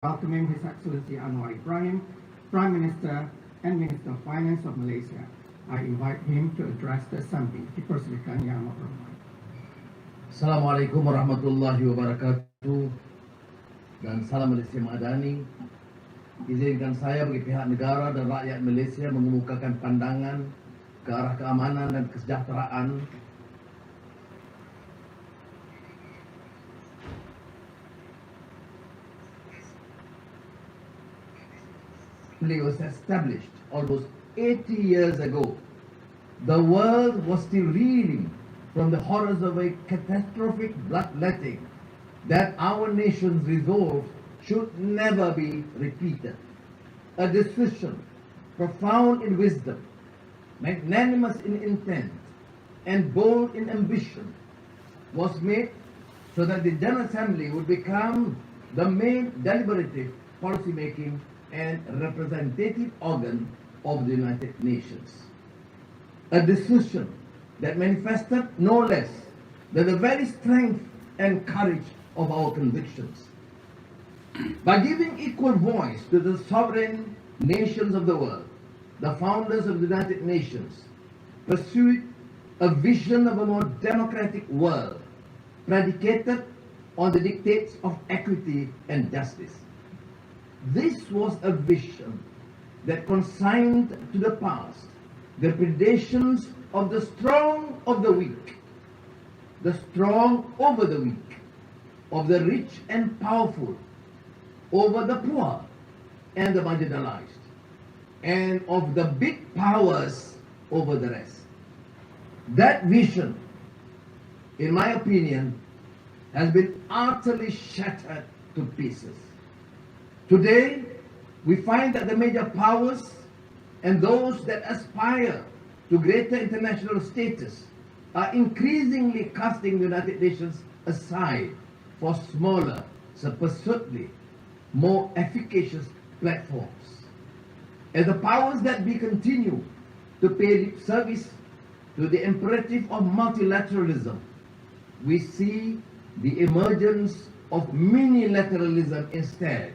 welcoming His Excellency Anwar Ibrahim, Prime Minister and Minister of Finance of Malaysia. I invite him to address the Assembly. Dipersilakan Yang Amat Berhormat. Assalamualaikum warahmatullahi wabarakatuh dan salam Malaysia Madani. Izinkan saya bagi pihak negara dan rakyat Malaysia mengemukakan pandangan ke arah keamanan dan kesejahteraan was established almost 80 years ago. The world was still reeling from the horrors of a catastrophic bloodletting that our nation's resolve should never be repeated. A decision profound in wisdom, magnanimous in intent, and bold in ambition was made so that the General Assembly would become the main deliberative, policy-making, and representative organ of the United Nations. A decision that manifested no less than the very strength and courage of our convictions. By giving equal voice to the sovereign nations of the world, the founders of the United Nations pursued a vision of a more democratic world predicated on the dictates of equity and justice. This was a vision that consigned to the past the predations of the strong of the weak, the strong over the weak, of the rich and powerful over the poor and the marginalized, and of the big powers over the rest. That vision, in my opinion, has been utterly shattered to pieces. Today, we find that the major powers and those that aspire to greater international status are increasingly casting the United Nations aside for smaller, supposedly more efficacious platforms. As the powers that be continue to pay lip service to the imperative of multilateralism, we see the emergence of minilateralism instead,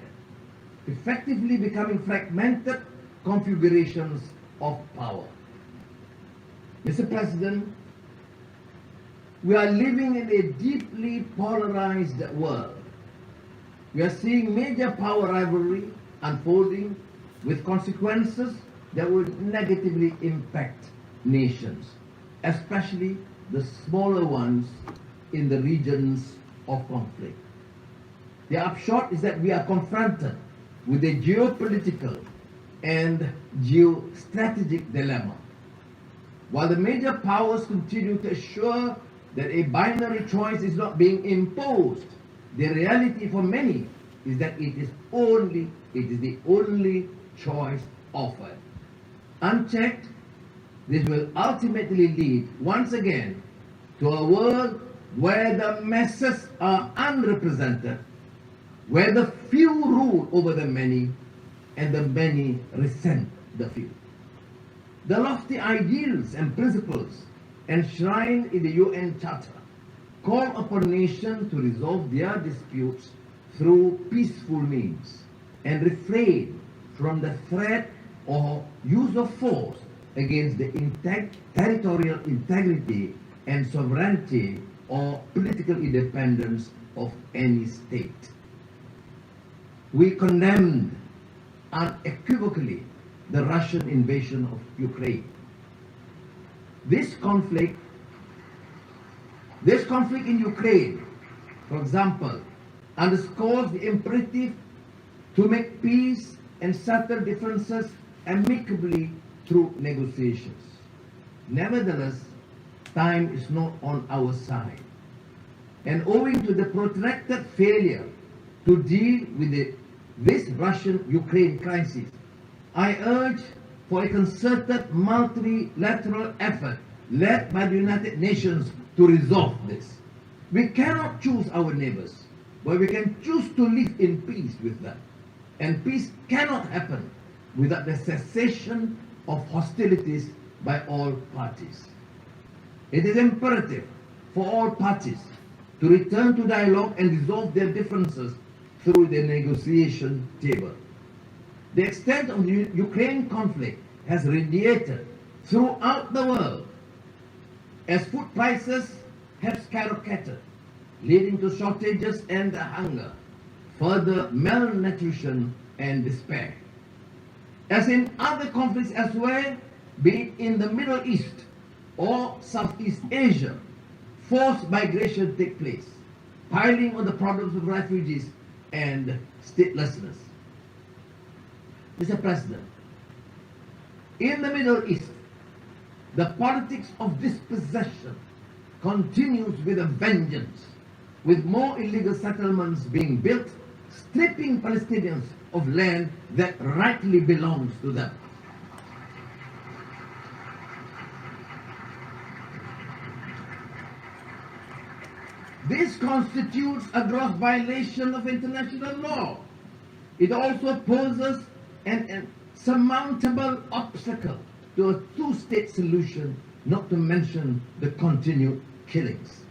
effectively becoming fragmented configurations of power. Mr. President, we are living in a deeply polarized world. We are seeing major power rivalry unfolding with consequences that will negatively impact nations, especially the smaller ones in the regions of conflict. The upshot is that we are confronted with a geopolitical and geostrategic dilemma. While the major powers continue to assure that a binary choice is not being imposed, the reality for many is that it is the only choice offered. Unchecked, this will ultimately lead once again to a world where the masses are unrepresented, where the few rule over the many and the many resent the few. The lofty ideals and principles enshrined in the UN Charter call upon nations to resolve their disputes through peaceful means and refrain from the threat or use of force against the territorial integrity and sovereignty or political independence of any state. We condemned unequivocally the Russian invasion of Ukraine. This conflict in Ukraine, for example, underscores the imperative to make peace and settle differences amicably through negotiations. Nevertheless, time is not on our side, and owing to the protracted failure to deal with this Russian-Ukraine crisis, I urge for a concerted multilateral effort led by the United Nations to resolve this. We cannot choose our neighbors, but we can choose to live in peace with them. And peace cannot happen without the cessation of hostilities by all parties. It is imperative for all parties to return to dialogue and resolve their differences through the negotiation table. The extent of the Ukraine conflict has radiated throughout the world as food prices have skyrocketed, leading to shortages and hunger, further malnutrition and despair. As in other conflicts elsewhere, be it in the Middle East or Southeast Asia, forced migration take place, piling on the problems of refugees and statelessness. Mr. President, in the Middle East, the politics of dispossession continues with a vengeance, with more illegal settlements being built, stripping Palestinians of land that rightly belongs to them. This constitutes a gross violation of international law. It also poses an insurmountable obstacle to a two-state solution, not to mention the continued killings.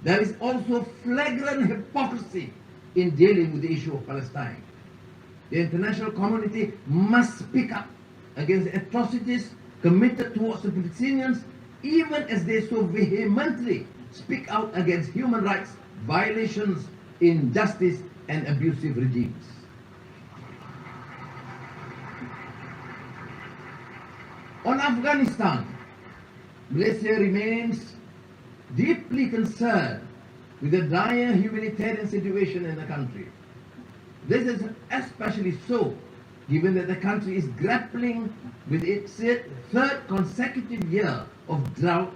There is also flagrant hypocrisy in dealing with the issue of Palestine. The international community must speak up against the atrocities committed towards the Palestinians, even as they so vehemently speak out against human rights violations, injustice, and abusive regimes. On Afghanistan, Malaysia remains deeply concerned with the dire humanitarian situation in the country. This is especially so given that the country is grappling with its third consecutive year of drought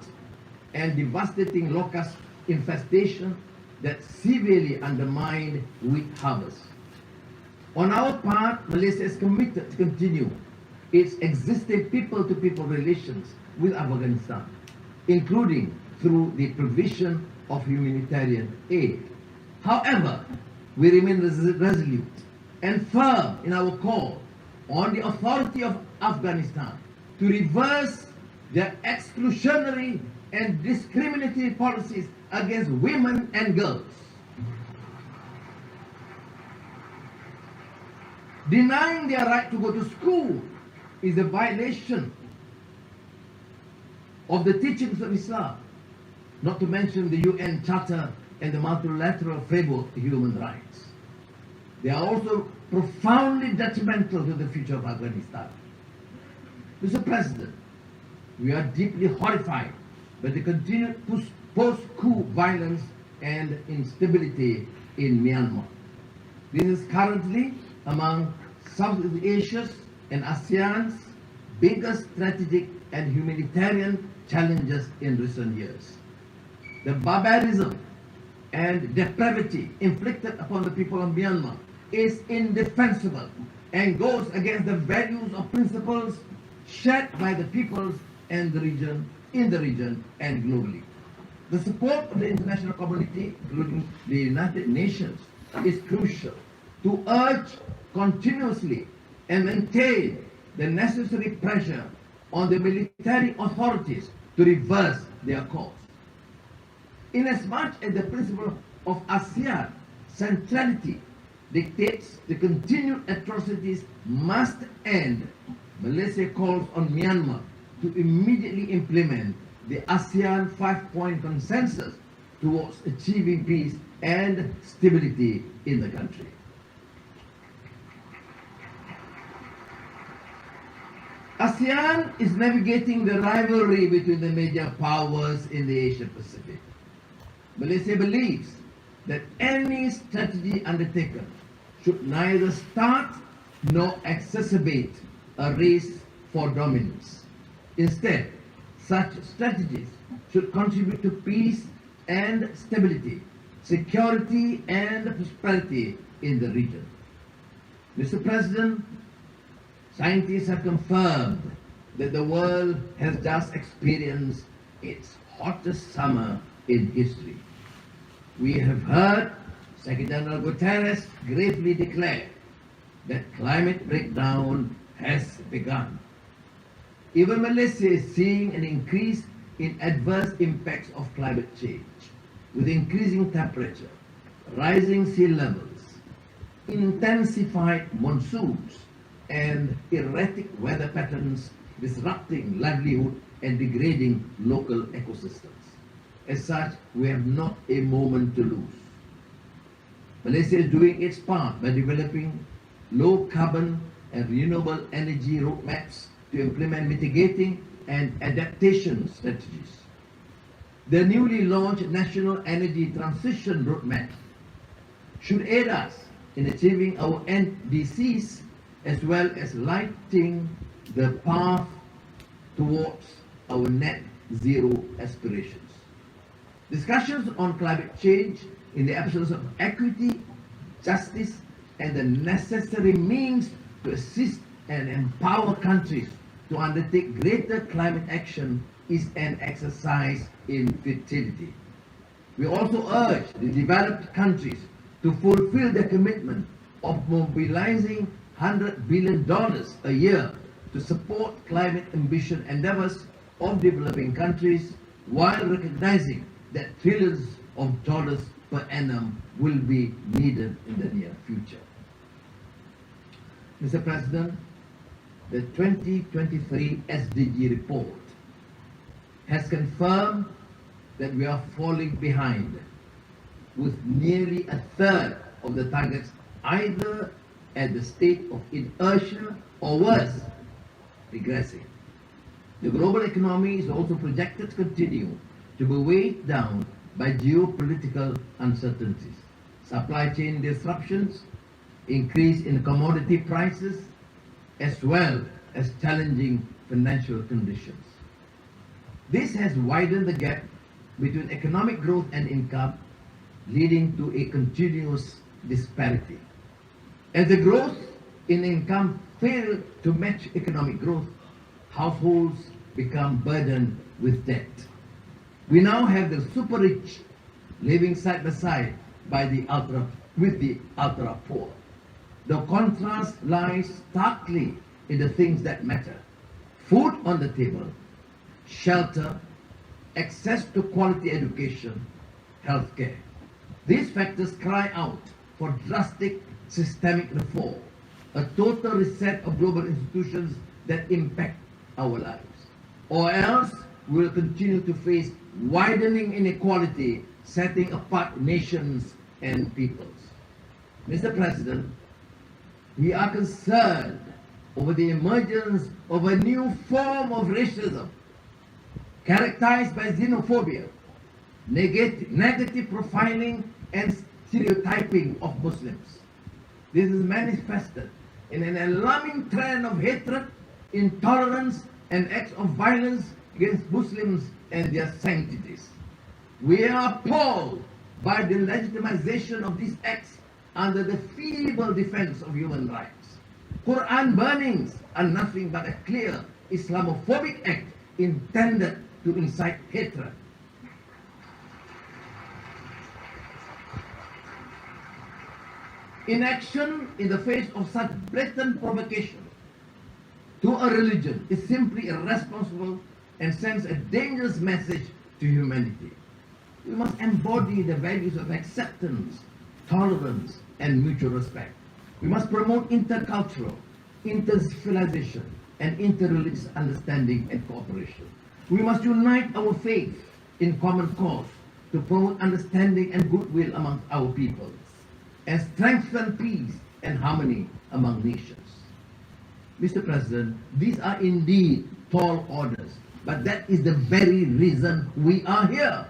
and devastating locust infestation that severely undermined wheat harvest. On our part, Malaysia is committed to continue its existing people-to-people relations with Afghanistan, including through the provision of humanitarian aid. However, we remain resolute and firm in our call on the authority of Afghanistan to reverse their exclusionary and discriminatory policies against women and girls. Denying their right to go to school is a violation of the teachings of Islam, not to mention the UN Charter and the multilateral framework to human rights. They are also profoundly detrimental to the future of Afghanistan. Mr. President, we are deeply horrified by the continued post-coup violence and instability in Myanmar. This is currently among Southeast Asia's and ASEAN's biggest strategic and humanitarian challenges in recent years. The barbarism and depravity inflicted upon the people of Myanmar is indefensible and goes against the values or principles shared by the peoples and the region, in the region and globally. The support of the international community, including the United Nations, is crucial to urge continuously and maintain the necessary pressure on the military authorities to reverse their course. Inasmuch as the principle of ASEAN centrality dictates the continued atrocities must end, Malaysia calls on Myanmar to immediately implement the ASEAN 5-point consensus towards achieving peace and stability in the country. ASEAN is navigating the rivalry between the major powers in the Asia Pacific. Malaysia believes that any strategy undertaken should neither start nor exacerbate a race for dominance. Instead, such strategies should contribute to peace and stability, security and prosperity in the region. Mr. President, scientists have confirmed that the world has just experienced its hottest summer in history. We have heard Secretary General Guterres gravely declare that climate breakdown has begun. Even Malaysia is seeing an increase in adverse impacts of climate change, with increasing temperature, rising sea levels, intensified monsoons and erratic weather patterns disrupting livelihood and degrading local ecosystems. As such, we have not a moment to lose. Malaysia is doing its part by developing low carbon and renewable energy roadmaps to implement mitigating and adaptation strategies. The newly launched National Energy Transition Roadmap should aid us in achieving our NDCs as well as lighting the path towards our net zero aspirations. Discussions on climate change in the absence of equity, justice, and the necessary means to assist and empower countries to undertake greater climate action is an exercise in futility. We also urge the developed countries to fulfill their commitment of mobilizing $100 billion a year to support climate ambition endeavors of developing countries while recognizing that trillions of dollars per annum will be needed in the near future. Mr. President, the 2023 SDG report has confirmed that we are falling behind, with nearly a third of the targets either at the state of inertia or worse, regressing. The global economy is also projected to continue to be weighed down by geopolitical uncertainties, supply chain disruptions, increase in commodity prices, as well as challenging financial conditions. This has widened the gap between economic growth and income, leading to a continuous disparity. As the growth in income fails to match economic growth, households become burdened with debt. We now have the super rich living side by side with the ultra poor. The contrast lies starkly in the things that matter: food on the table, shelter, access to quality education, healthcare. These factors cry out for drastic systemic reform, a total reset of global institutions that impact our lives. Or else we will continue to face widening inequality, setting apart nations and peoples. Mr. President, we are concerned over the emergence of a new form of racism characterized by xenophobia, negative profiling, and stereotyping of Muslims. This is manifested in an alarming trend of hatred, intolerance, and acts of violence against Muslims and their sanctities. We are appalled by the legitimization of these acts under the feeble defense of human rights. Quran burnings are nothing but a clear Islamophobic act intended to incite hatred. Inaction in the face of such blatant provocation to a religion is simply irresponsible and sends a dangerous message to humanity. We must embody the values of acceptance, tolerance, and mutual respect. We must promote intercultural, inter-civilization, and inter-religious understanding and cooperation. We must unite our faith in common cause to promote understanding and goodwill among our peoples, and strengthen peace and harmony among nations. Mr. President, these are indeed tall orders, but that is the very reason we are here.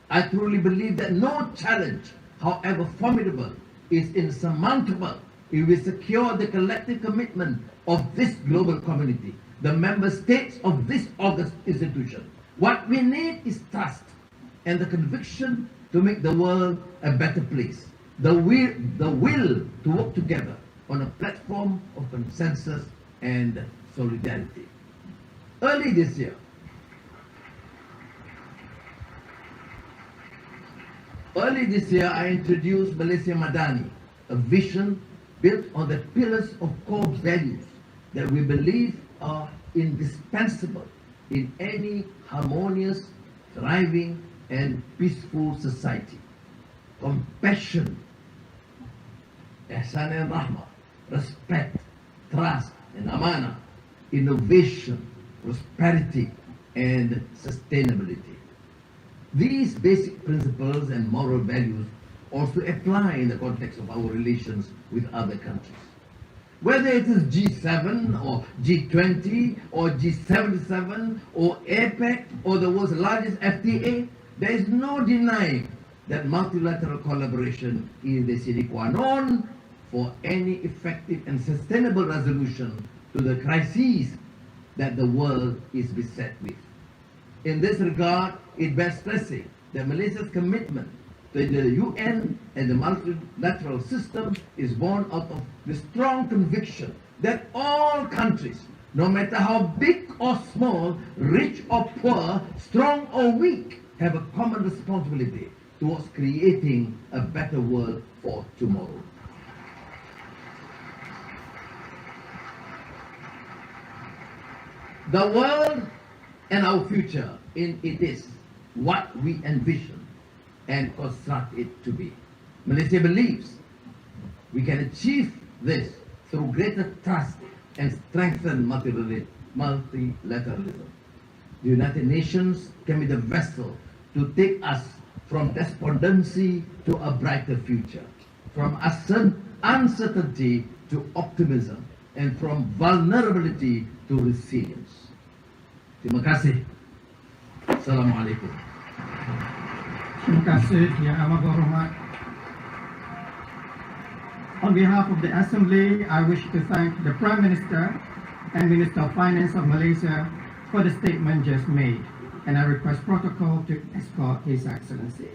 I truly believe that no challenge, however formidable, is insurmountable if we secure the collective commitment of this global community, the member states of this august institution. What we need is trust and the conviction to make the world a better place, the will to work together on a platform of consensus and solidarity. Early this year, I introduced Malaysia Madani, a vision built on the pillars of core values that we believe are indispensable in any harmonious, thriving, and peaceful society. Compassion, ihsan and rahmah, respect, trust and amanah, innovation, prosperity and sustainability. These basic principles and moral values also apply in the context of our relations with other countries. Whether it is G7 or G20 or G77 or APEC or the world's largest FTA, there is no denying that multilateral collaboration is the sine qua non for any effective and sustainable resolution to the crises that the world is beset with. In this regard, it bears stressing that Malaysia's commitment to the UN and the multilateral system is born out of the strong conviction that all countries, no matter how big or small, rich or poor, strong or weak, have a common responsibility towards creating a better world for tomorrow. The world and our future in it is what we envision and construct it to be. Malaysia believes we can achieve this through greater trust and strengthen multilateralism. The United Nations can be the vessel to take us from despondency to a brighter future, from uncertainty to optimism, and from vulnerability to resilience. Terima kasih. Assalamualaikum. Terima kasih, Yang Amat Berhormat. On behalf of the Assembly, I wish to thank the Prime Minister and Minister of Finance of Malaysia for the statement just made, and I request protocol to escort His Excellency.